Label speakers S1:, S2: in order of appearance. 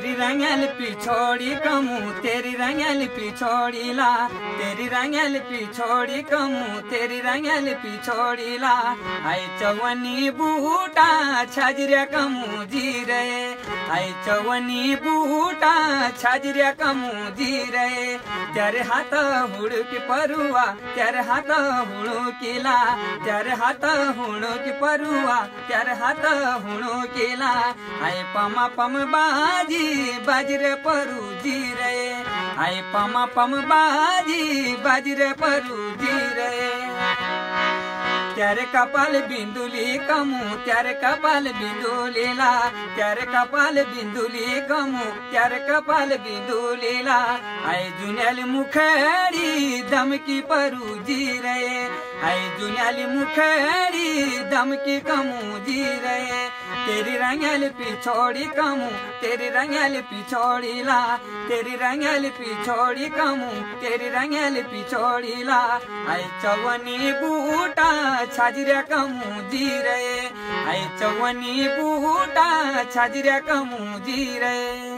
S1: तेरी रंगल पिछोड़ी कमू तेरी रंगल पिछोड़ी ला तेरी रंगल पिछोड़ी कमू तेरी रंगल पिछोड़ी ला आई चवनी बूटा छजरिया कमू जी रहे आई चवनी बूटा छजरिया कमू जी रहे तेरे हाथ हुड़की परुआ तेरे हाथ हुड़कीला तेरे हाथ हुड़की परुआ तेरे हाथ हुड़कीला आई पमा पम बाजी बाजरे परू जी रहे आई पमा पम बाजी बाजरे परू जी रहे तेरे कपाल बिंदुली कमू तेरे कपाल बिंदुली ला तेरे कपाल बिंदुली कमू तेरे कपाल बिंदुली ला आई जुन्याली मुखड़ी दमकी परू जी रहे आई जुन्याली मुखड़ी दमकी कमू जी रहे तेरी रंगल पिछोड़ी कमू तेरी रंगल पिछोड़ी ला तेरी रंगल पिछोड़ी कमू तेरी रंगल पिछोड़ी ला आई चवनी बूटा छजरिया कमू जी रहे आई चवनी बूटा छजरिया कमू जी रहे।